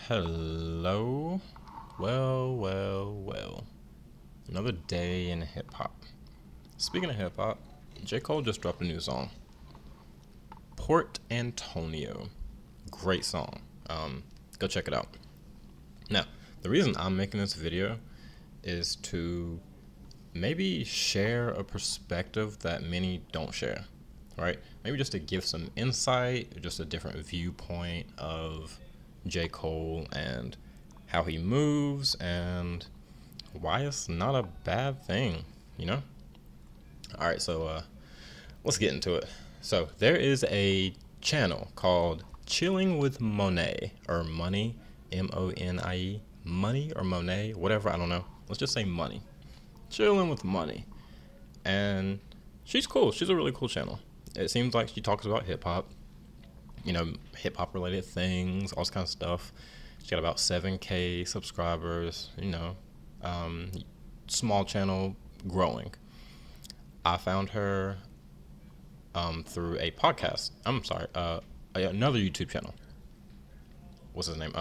Hello. Well. Another day in hip hop. Speaking of hip hop, J. Cole just dropped a new song. Port Antonio. Great song. Go check it out. Now, the reason I'm making this video is to maybe share a perspective that many don't share, right? Maybe just to give some insight, just a different viewpoint of J. Cole and how he moves and why it's not a bad thing, you know? All right, so let's get into it. So there is a channel called Chilling with Monet, or Money, Monie, Money or Monet, whatever, I don't know. Let's just say Money. Chilling with Money. And she's cool. She's a really cool channel. It seems like she talks about hip hop, hip hop related things, all this kind of stuff. She got about 7K subscribers, small channel, growing. I found her through a podcast. I'm sorry, another YouTube channel. What's his name?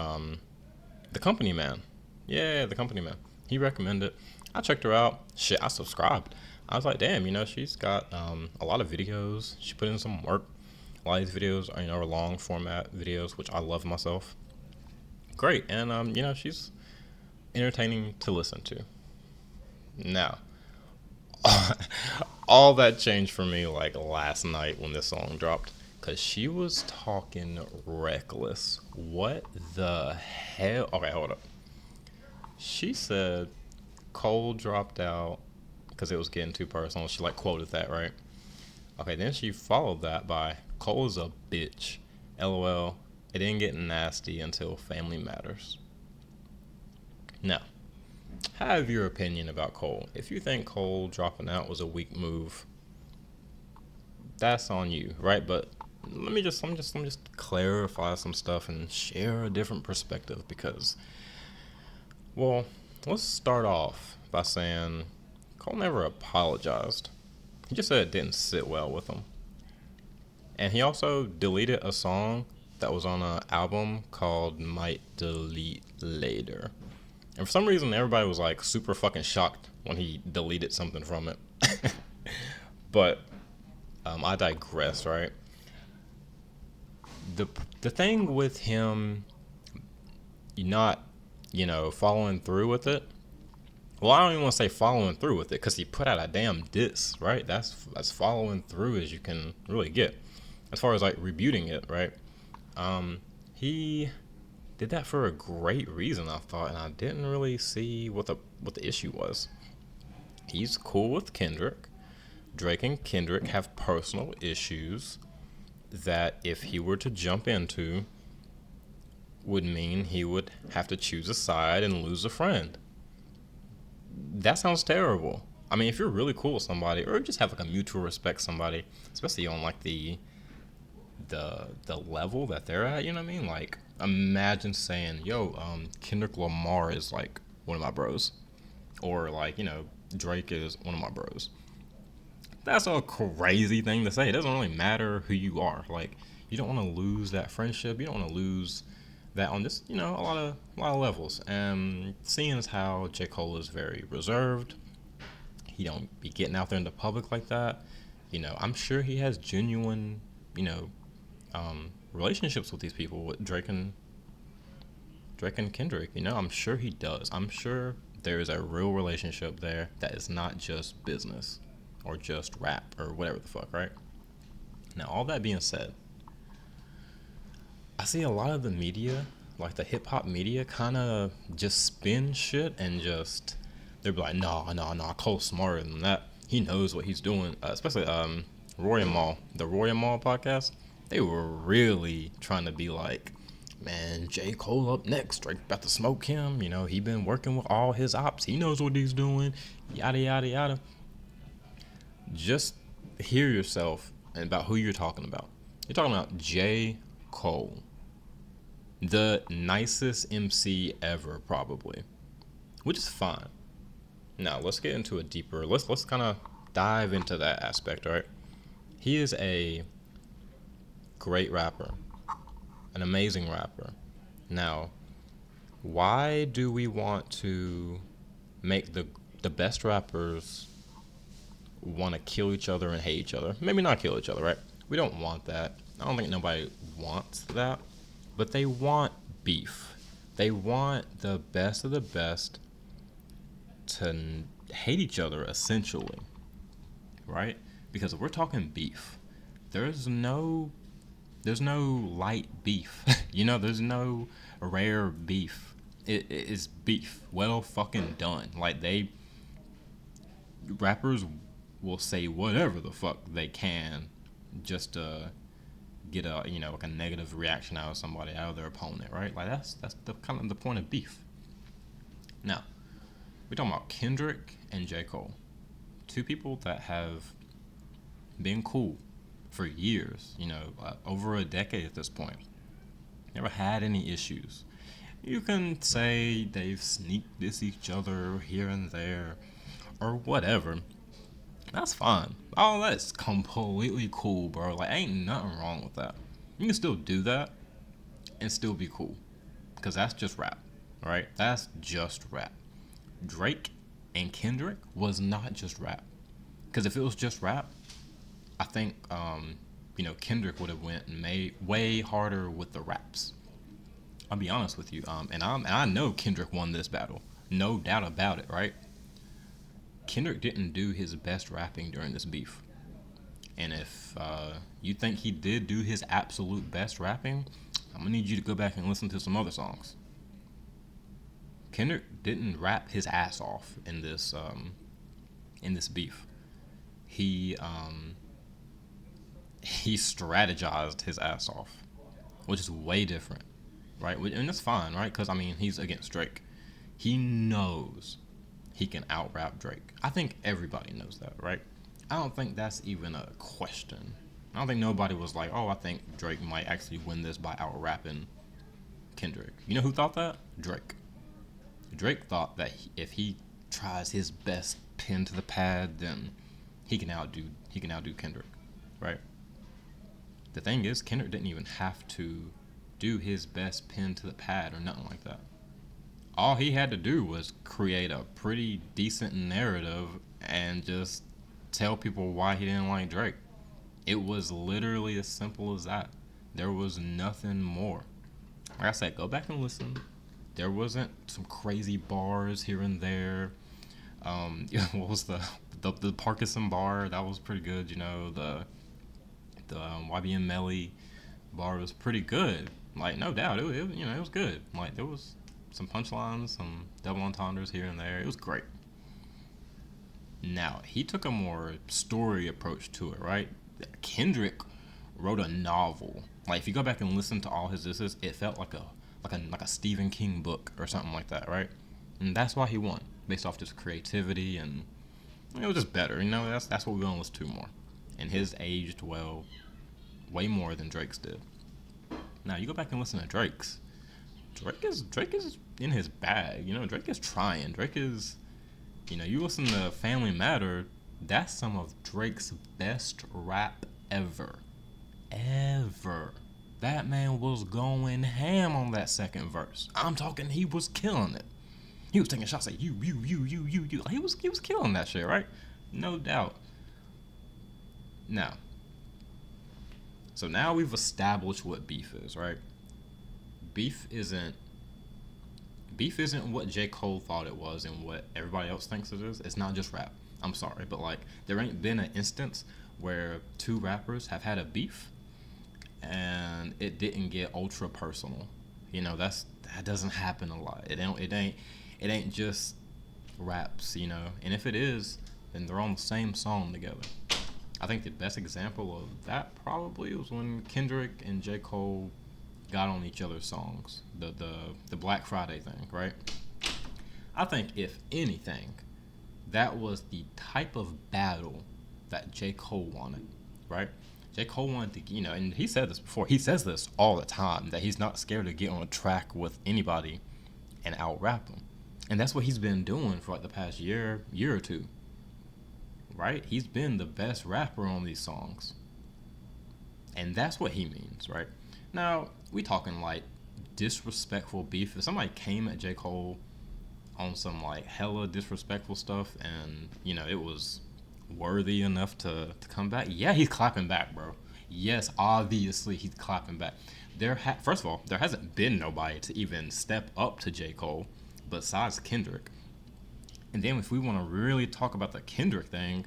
The Company Man. Yeah, The Company Man. He recommended it. I checked her out. Shit, I subscribed. I was like, damn, she's got a lot of videos. She put in some work. A lot of these videos are long format videos, which I love myself. Great, and she's entertaining to listen to. Now, all that changed for me like last night when this song dropped, because she was talking reckless. What the hell? Okay, hold up. She said Cole dropped out because it was getting too personal. She quoted that, right? Okay, then she followed that by Cole is a bitch. LOL. It didn't get nasty until Family Matters. Now, have your opinion about Cole. If you think Cole dropping out was a weak move, that's on you, right? But let me just clarify some stuff and share a different perspective because, well, let's start off by saying Cole never apologized. He just said it didn't sit well with him. And he also deleted a song that was on an album called Might Delete Later. And for some reason, everybody was super fucking shocked when he deleted something from it. But I digress, right? The thing with him not, following through with it. Well, I don't even want to say following through with it because he put out a damn diss, right? That's following through as you can really get. As far as rebuting it, right? He did that for a great reason, I thought, and I didn't really see what the issue was. He's cool with Kendrick. Drake and Kendrick have personal issues that if he were to jump into would mean he would have to choose a side and lose a friend. That sounds terrible. I mean, if you're really cool with somebody or just have a mutual respect somebody, especially on the level that they're at, you know what I mean? Imagine saying, Kendrick Lamar is one of my bros. Or Drake is one of my bros. That's a crazy thing to say. It doesn't really matter who you are. You don't want to lose that friendship. You don't want to lose that on just, a lot of levels. And seeing as how J. Cole is very reserved, he don't be getting out there in the public like that. I'm sure he has genuine, relationships with these people, with Drake and Kendrick. I'm sure he does. I'm sure there is a real relationship there that is not just business or just rap or whatever the fuck, right? Now, all that being said, I see a lot of the media, the hip hop media, kind of just spin shit and they're like, nah, Cole's smarter than that. He knows what he's doing. Especially Roy and Mal, the Roy and Mal podcast. They were really trying to be man, J. Cole up next. Drake about to smoke him. He been working with all his ops. He knows what he's doing. Yada, yada, yada. Just hear yourself and about who you're talking about. You're talking about J. Cole. The nicest MC ever, probably. Which is fine. Now, let's get into a deeper... Let's kind of dive into that aspect, right? He is a great rapper. An amazing rapper. Now, Why do we want to make the best rappers want to kill each other and hate each other? Maybe not kill each other, right? We don't want that. I don't think nobody wants that. But they want beef. They want the best of the best to hate each other, essentially, right? Because if we're talking beef, there's no light beef. There's no rare beef. It is beef. Well fucking done. Like, rappers will say whatever the fuck they can just to get like a negative reaction out of somebody, out of their opponent, right? Like, that's the kind of the point of beef. Now, we're talking about Kendrick and J. Cole, two people that have been cool for years, over a decade at this point. Never had any issues. You can say they've sneaked this each other here and there or whatever. That's fine. All that's completely cool, bro. Like, ain't nothing wrong with that. You can still do that and still be cool. Because that's just rap, right? That's just rap. Drake and Kendrick was not just rap. Because if it was just rap, I think, Kendrick would have went and made way harder with the raps. I'll be honest with you. And I know Kendrick won this battle. No doubt about it, right? Kendrick didn't do his best rapping during this beef. And if you think he did do his absolute best rapping, I'm going to need you to go back and listen to some other songs. Kendrick didn't rap his ass off in this beef. He strategized his ass off, which is way different, right? And that's fine, right? Because, he's against Drake. He knows he can out-rap Drake. I think everybody knows that, right? I don't think that's even a question. I don't think nobody was like, oh, I think Drake might actually win this by out-rapping Kendrick. You know who thought that? Drake. Drake thought that if he tries his best pen to the pad, then he can outdo Kendrick, right? The thing is, Kendrick didn't even have to do his best pen to the pad or nothing like that. All he had to do was create a pretty decent narrative and just tell people why he didn't like Drake. It was literally as simple as that. There was nothing more. Like I said, go back and listen. There wasn't some crazy bars here and there. What was the Parkinson bar? That was pretty good. The YBN Melly bar was pretty good. Like, no doubt, it was good. Like, there was some punchlines, some double entendres here and there. It was great. Now, he took a more story approach to it, right? Kendrick wrote a novel. Like, if you go back and listen to all his disses, it felt like a Stephen King book or something like that, right? And that's why he won, based off just creativity, and it was just better. That's what we want to listen to more. And his aged well, way more than Drake's did. Now, you go back and listen to Drake's. Drake is in his bag. Drake is trying. Drake is, you listen to Family Matter, that's some of Drake's best rap ever. Ever. That man was going ham on that second verse. I'm talking, he was killing it. He was taking shots at you. Like, he was killing that shit, right? No doubt. Now we've established what beef is, right? Beef isn't what J. Cole thought it was and what everybody else thinks it is. It's not just rap. I'm sorry, but like, there ain't been an instance where two rappers have had a beef and it didn't get ultra personal. That doesn't happen a lot. It ain't just raps, And if it is, then they're on the same song together. I think the best example of that probably was when Kendrick and J. Cole got on each other's songs. The Black Friday thing, right? I think, if anything, that was the type of battle that J. Cole wanted, right? J. Cole wanted to, and he said this before. He says this all the time, that he's not scared to get on a track with anybody and out-rap them. And that's what he's been doing for like the past year or two, right? He's been the best rapper on these songs. And that's what he means, right? Now, we talking like disrespectful beef. If somebody came at J. Cole on some like hella disrespectful stuff, and it was worthy enough to come back, yeah, he's clapping back, bro. Yes, obviously he's clapping back. First of all, there hasn't been nobody to even step up to J. Cole besides Kendrick. And then if we want to really talk about the Kendrick thing,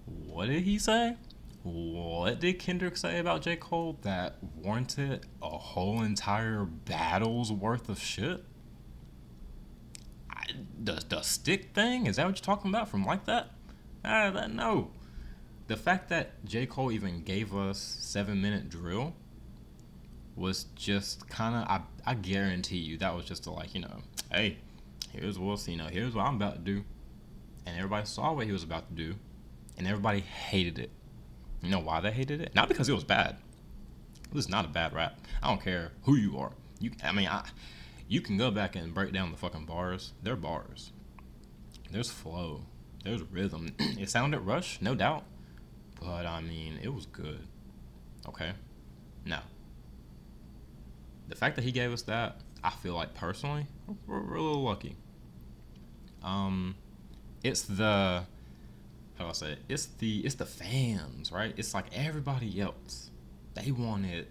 what did he say? What did Kendrick say about J. Cole that warranted a whole entire battle's worth of shit? The stick thing? Is that what you're talking about from Like That? No. The fact that J. Cole even gave us 7-minute drill was just kind of, I guarantee you, that was just to like, hey, here's what I'm about to do. And everybody saw what he was about to do. And everybody hated it. You know why they hated it? Not because it was bad. It was not a bad rap. I don't care who you are. You can go back and break down the fucking bars. They're bars. There's flow. There's rhythm. It sounded rushed, no doubt. But, it was good. Okay? Now, the fact that he gave us that, I feel like, personally, we're a little lucky. It's the... How do I say it? It's the fans, right? It's like everybody else. They wanted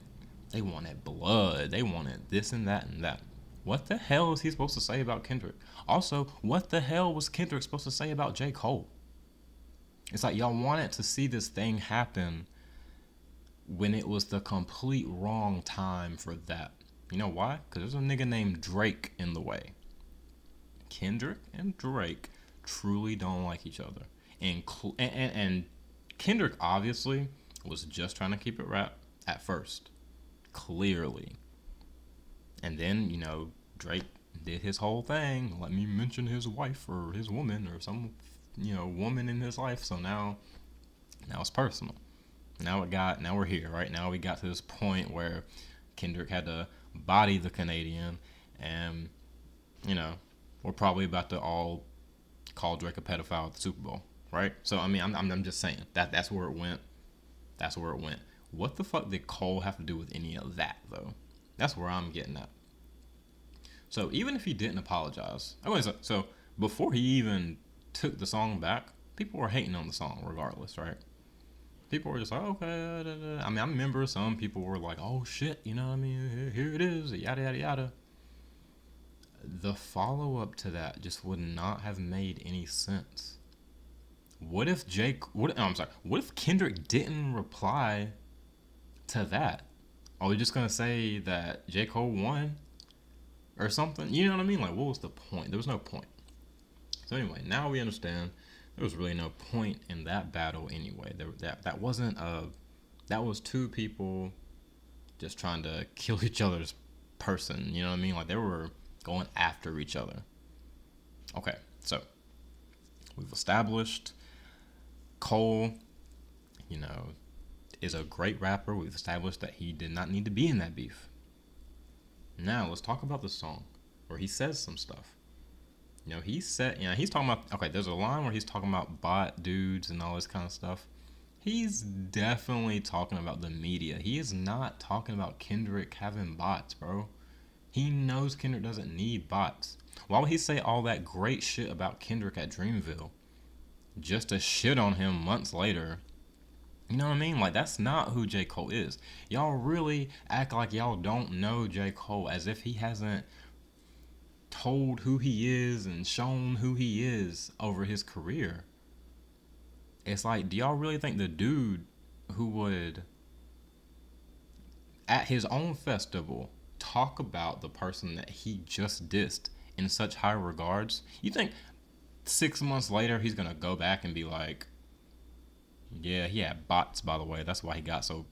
blood. They wanted this and that and that. What the hell is he supposed to say about Kendrick? Also, what the hell was Kendrick supposed to say about J. Cole? It's like y'all wanted to see this thing happen when it was the complete wrong time for that. You know why? Because there's a nigga named Drake in the way. Kendrick and Drake truly don't like each other. And Kendrick obviously was just trying to keep it rap at first. Clearly. And then, Drake did his whole thing. Let me mention his wife or his woman or some, woman in his life. So now it's personal. Now we're here, right? Now we got to this point where Kendrick had to body the Canadian, and, we're probably about to all call Drake a pedophile at the Super Bowl, right? So, I'm just saying that's where it went. That's where it went. What the fuck did Cole have to do with any of that, though? That's where I'm getting at. So even if he didn't apologize, so before he even took the song back, people were hating on the song regardless, right? People were just like, okay, da, da. I remember some people were like, oh shit, here it is, yada yada yada. The follow-up to that just would not have made any sense. What if Kendrick didn't reply to that? Are we just gonna say that J. Cole won or something? You know what I mean? Like, what was the point? There was no point. So anyway, now we understand there was really no point in that battle anyway. That was two people just trying to kill each other's person. You know what I mean? Like, they were going after each other. Okay, so we've established Cole, is a great rapper. We've established that he did not need to be in that beef. Now let's talk about the song where he says some stuff. He's talking about, okay, there's a line where he's talking about bot dudes and all this kind of stuff. He's definitely talking about the media. He is not talking about Kendrick having bots, bro. He knows Kendrick doesn't need bots. Why would he say all that great shit about Kendrick at Dreamville just to shit on him months later? You know what I mean? Like, that's not who J. Cole is. Y'all really act like y'all don't know J. Cole as if he hasn't told who he is and shown who he is over his career. It's like, do y'all really think the dude who would, at his own festival, talk about the person that he just dissed in such high regards, you think 6 months later he's gonna go back and be like, yeah, he had bots, by the way, that's why he got so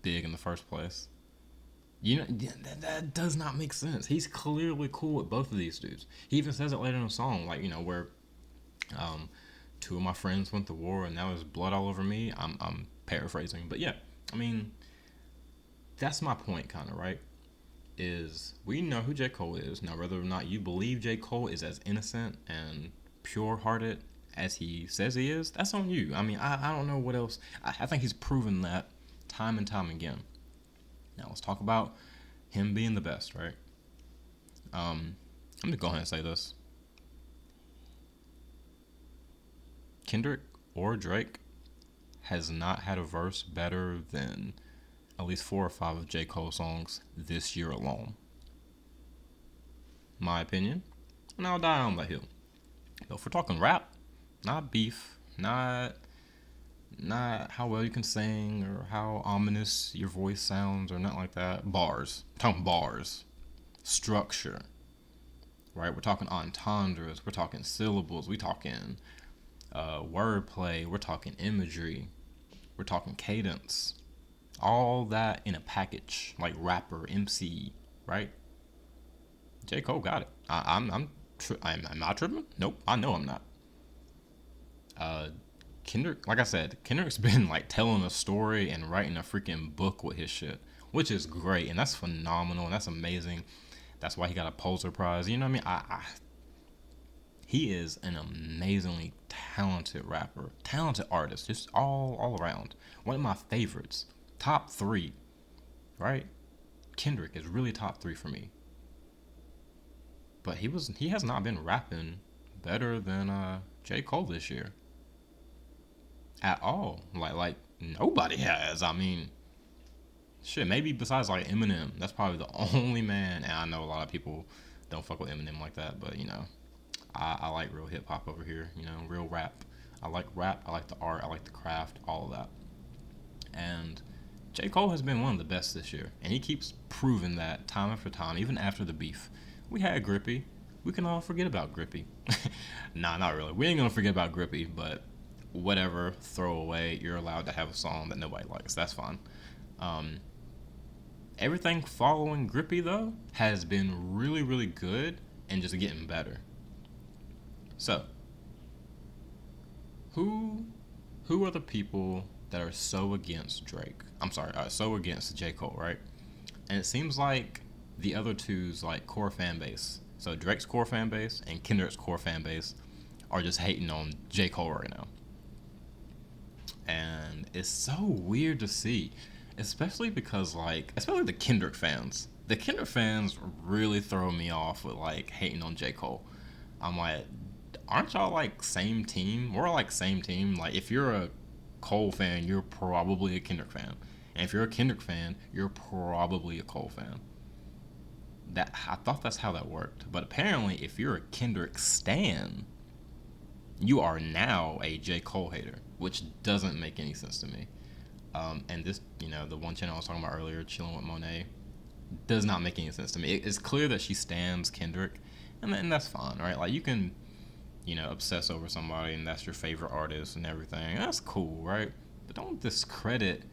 big in the first place? That does not make sense. He's clearly cool with both of these dudes. He even says it later in the song, like, where two of my friends went to war and now there's blood all over me. I'm paraphrasing, but yeah, that's my point, kind of, right? Is we know who J. Cole is. Now, whether or not you believe J. Cole is as innocent and pure-hearted as he says he is, that's on you. I don't know what else. I think he's proven that time and time again. Now, let's talk about him being the best, right? I'm gonna go ahead and say this: Kendrick or Drake has not had a verse better than at least 4 or 5 of J. Cole songs this year alone. My opinion, and I'll die on that hill. But if we're talking rap, not beef, not how well you can sing or how ominous your voice sounds or nothing like that. Bars. I'm talking bars. Structure. Right? We're talking entendres. We're talking syllables. We're talking wordplay. We're talking imagery. We're talking cadence. All that in a package, like rapper, MC, right? J. Cole got it. I'm not tripping. Nope, I know I'm not. Uh, Kendrick, like I said, Kendrick's been like telling a story and writing a freaking book with his shit, which is great and that's phenomenal and that's amazing. That's why he got a Pulitzer Prize. You know what I mean? He is an amazingly talented rapper, talented artist, just all around. One of my favorites, top 3, right? Kendrick is really top 3 for me. But he has not been rapping better than J. Cole this year at all. Like nobody has. I mean, shit. Maybe besides like Eminem, that's probably the only man. And I know a lot of people don't fuck with Eminem like that, but you know, I like real hip hop over here. You know, real rap. I like rap. I like the art. I like the craft. All of that. And J. Cole has been one of the best this year, and he keeps proving that time after time, even after the beef. We had Grippy. We can all forget about Grippy. Nah, not really. We ain't gonna forget about Grippy, but whatever, throw away. You're allowed to have a song that nobody likes. That's fine. Um, Everything following Grippy though has been really, really good and just getting better. So, who who are the people that are so against Drake? I'm sorry, so against J. Cole, right? And it seems like the other two's like core fan base. So Drake's core fan base and Kendrick's core fan base are just hating on J. Cole right now. And it's so weird to see, especially because like, especially the Kendrick fans. The Kendrick fans really throw me off with like hating on J. Cole. I'm like, aren't y'all like same team? We're like same team. Like if you're a Cole fan, you're probably a Kendrick fan. And if you're a Kendrick fan, you're probably a Cole fan. That I thought that's how that worked. But apparently if you're a Kendrick stan, you are now a J. Cole hater, which doesn't make any sense to me. And this, you know, the one channel I was talking about earlier, Chilling with Monet, does not make any sense to me. It's clear that she stans Kendrick, and that's fine, right? Like you can, you know, obsess over somebody and that's your favorite artist and everything. That's cool, right? But don't discredit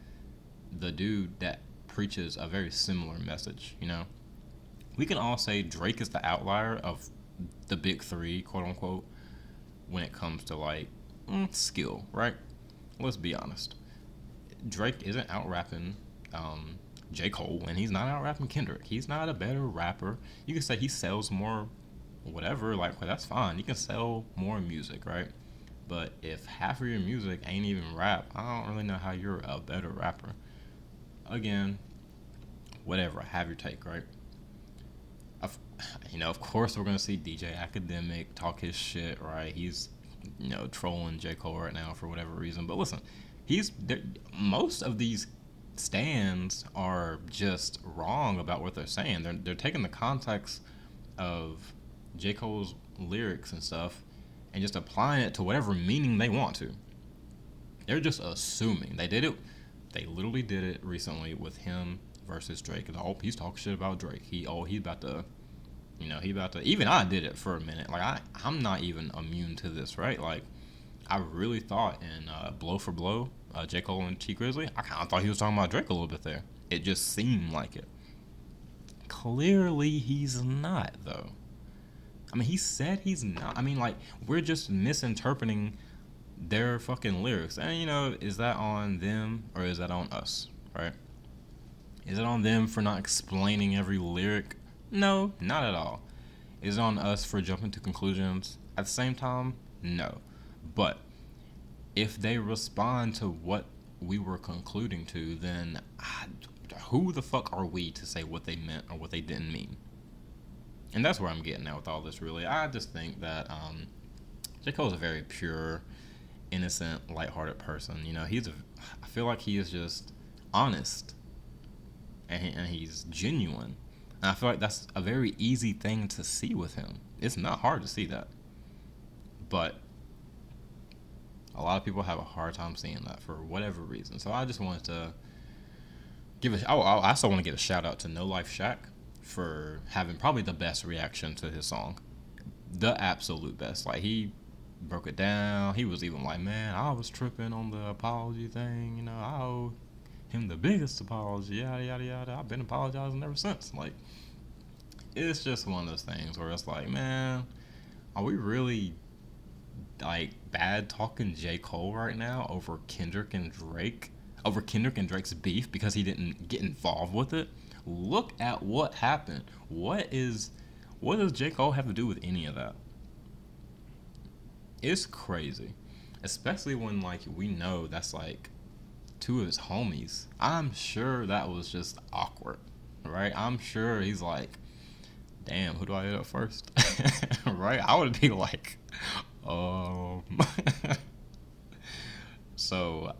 the dude that preaches a very similar message, you know? We can all say Drake is the outlier of the big 3, quote unquote, when it comes to like skill, right? Let's be honest. Drake isn't out rapping J. Cole, and he's not out rapping Kendrick. He's not a better rapper. You can say he sells more, whatever. Like, well, that's fine. You can sell more music, right? But if half of your music ain't even rap, I don't really know how you're a better rapper. Again, whatever. Have your take, right? You know, of course, we're gonna see DJ Academic talk his shit, right? He's, you know, trolling J. Cole right now for whatever reason. But listen, most of these stands are just wrong about what they're saying. They're taking the context of J. Cole's lyrics and stuff and just applying it to whatever meaning they want to. They're just assuming. They did it. They literally did it recently with him versus Drake. Oh, he's talking shit about Drake. He's about to, you know, he about to. Even I did it for a minute. Like I'm not even immune to this, right? Like I really thought in Blow for Blow, J. Cole and T Grizzly, I kind of thought he was talking about Drake a little bit there. It just seemed like it. Clearly, he's not, though. I mean, he said he's not. I mean, like, we're just misinterpreting their fucking lyrics. And, you know, is that on them or is that on us, right? Is it on them for not explaining every lyric? No, not at all. Is it on us for jumping to conclusions? At the same time, no. But if they respond to what we were concluding to, then who the fuck are we to say what they meant or what they didn't mean? And that's where I'm getting at with all this, really. I just think that J. Cole is a very pure, innocent, lighthearted person. You know, I feel like he is just honest and he's genuine. And I feel like that's a very easy thing to see with him. It's not hard to see that. But a lot of people have a hard time seeing that for whatever reason. So I just wanted to I also want to give a shout out to No Life Shaq for having probably the best reaction to his song. The absolute best. Like, he broke it down. He was even like, man, I was tripping on the apology thing. You know, I owe him the biggest apology. Yada, yada, yada. I've been apologizing ever since. Like, it's just one of those things where it's like, man, are we really, like, bad talking J. Cole right now over Kendrick and Drake? Over Kendrick and Drake's beef because he didn't get involved with it? Look at what happened. What does J. Cole have to do with any of that? It's crazy. Especially when, like, we know that's, like, two of his homies. I'm sure that was just awkward, right? I'm sure he's like, damn, who do I hit up first? Right? I would be like, So,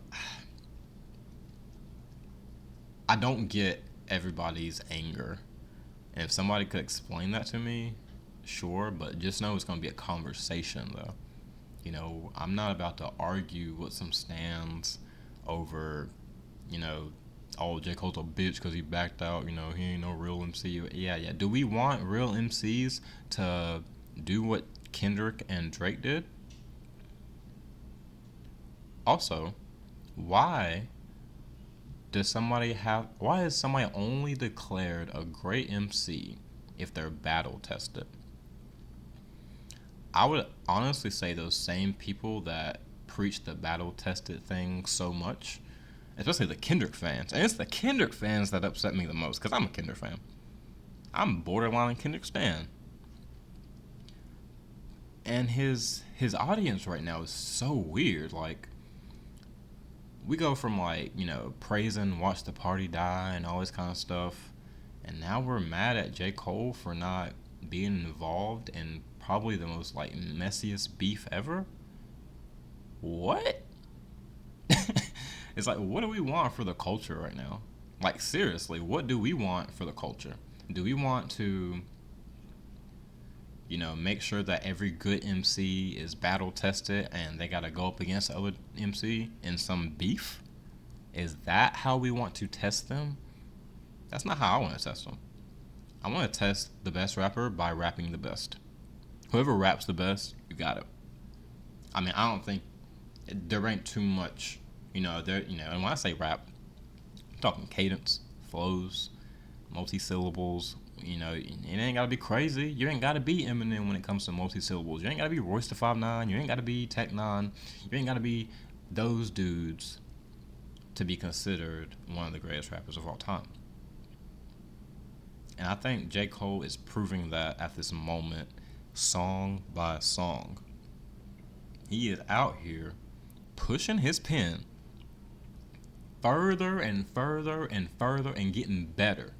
I don't get everybody's anger. And if somebody could explain that to me, sure, but just know it's going to be a conversation, though. You know, I'm not about to argue with some stands over, you know, oh, J. Cole's a bitch because he backed out. You know, he ain't no real MC. Yeah. Do we want real MCs to do what Kendrick and Drake did? Also, why is somebody only declared a great MC if they're battle tested? I would honestly say those same people that preach the battle tested thing so much, especially the Kendrick fans, and it's the Kendrick fans that upset me the most because I'm a Kendrick fan. I'm borderline Kendrick stan. And his audience right now is so weird. Like, we go from, like, you know, praising Watch the Party Die and all this kind of stuff, and now we're mad at J. Cole for not being involved in probably the most, like, messiest beef ever. What? It's like, what do we want for the culture right now? Like, seriously, what do we want for the culture? Do we want to, you know, make sure that every good MC is battle tested and they gotta go up against the other MC in some beef? Is that how we want to test them? That's not how I want to test them. I want to test the best rapper by rapping the best. Whoever raps the best, you got it. I mean, I don't think there ain't too much, and when I say rap, I'm talking cadence, flows, multi-syllables. You know, it ain't gotta be crazy. You ain't gotta be Eminem when it comes to multi-syllables. You ain't gotta be Royce da 5'9". You ain't gotta be Tech N9ne. You ain't gotta be those dudes to be considered one of the greatest rappers of all time. And I think J. Cole is proving that at this moment, song by song. He is out here pushing his pen further and further and further and getting better.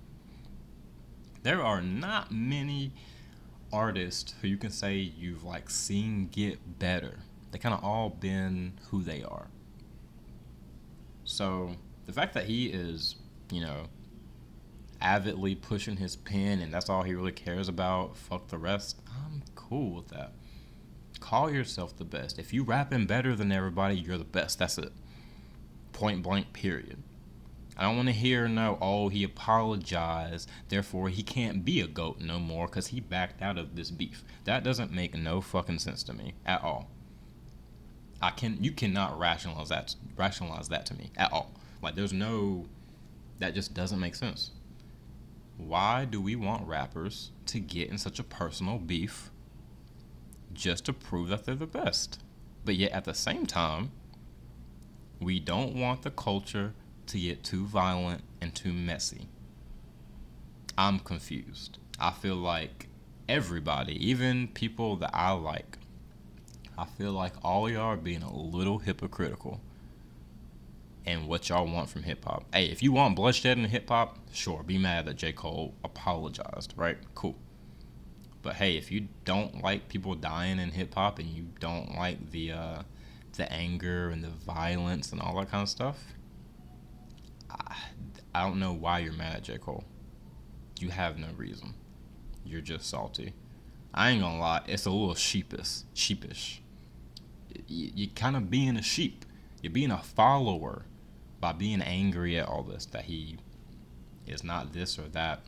There are not many artists who you can say you've, like, seen get better. They kind of all been who they are. So the fact that he is, avidly pushing his pen and that's all he really cares about, fuck the rest, I'm cool with that. Call yourself the best. If you rapping better than everybody, you're the best. That's it. Point blank, period. I don't want to hear he apologized, therefore he can't be a GOAT no more because he backed out of this beef. That doesn't make no fucking sense to me at all. You cannot rationalize that to me at all. Like, that just doesn't make sense. Why do we want rappers to get in such a personal beef just to prove that they're the best? But yet at the same time, we don't want the culture to get too violent and too messy. I'm confused. I feel like everybody, even people that I like, I feel like all y'all are being a little hypocritical in what y'all want from hip-hop. Hey, if you want bloodshed in hip-hop, sure, be mad that J. Cole apologized, right? Cool. But hey, if you don't like people dying in hip hop and you don't like the anger and the violence and all that kind of stuff, I, I don't know why you're mad at J. Cole. You have no reason. You're just salty. I ain't gonna lie, it's a little sheepish. You kind of being a sheep. You're being a follower by being angry at all this, that he is not this or that.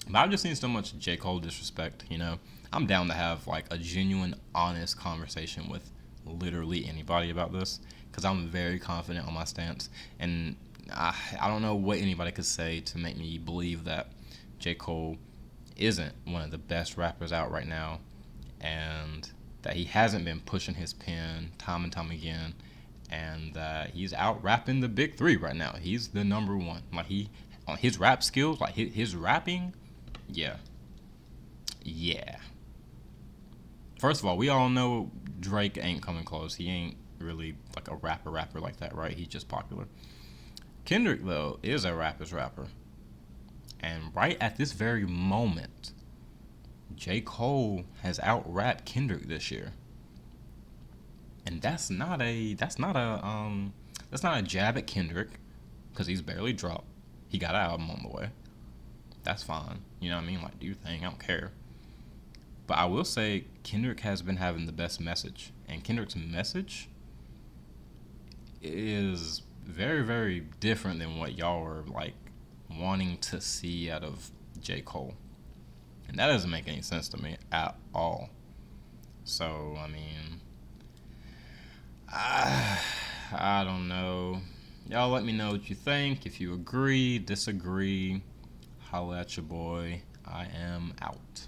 But I've just seen so much J. Cole disrespect, you know. I'm down to have like a genuine, honest conversation with literally anybody about this because I'm very confident on my stance. And I don't know what anybody could say to make me believe that J. Cole isn't one of the best rappers out right now and that he hasn't been pushing his pen time and time again and that he's out rapping the big three right now. He's the number one. Like on his rap skills, like his rapping, yeah. Yeah. First of all, we all know Drake ain't coming close. He ain't really like a rapper like that, right? He's just popular. Kendrick, though, is a rapper's rapper. And right at this very moment, J. Cole has out-rapped Kendrick this year. And that's not a jab at Kendrick, because he's barely dropped. He got an album on the way. That's fine. You know what I mean? Like, do your thing. I don't care. But I will say Kendrick has been having the best message. And Kendrick's message is very, very different than what y'all are, like, wanting to see out of J. Cole. And that doesn't make any sense to me at all. So, I mean, I don't know. Y'all let me know what you think. If you agree, disagree, holla at your boy. I am out.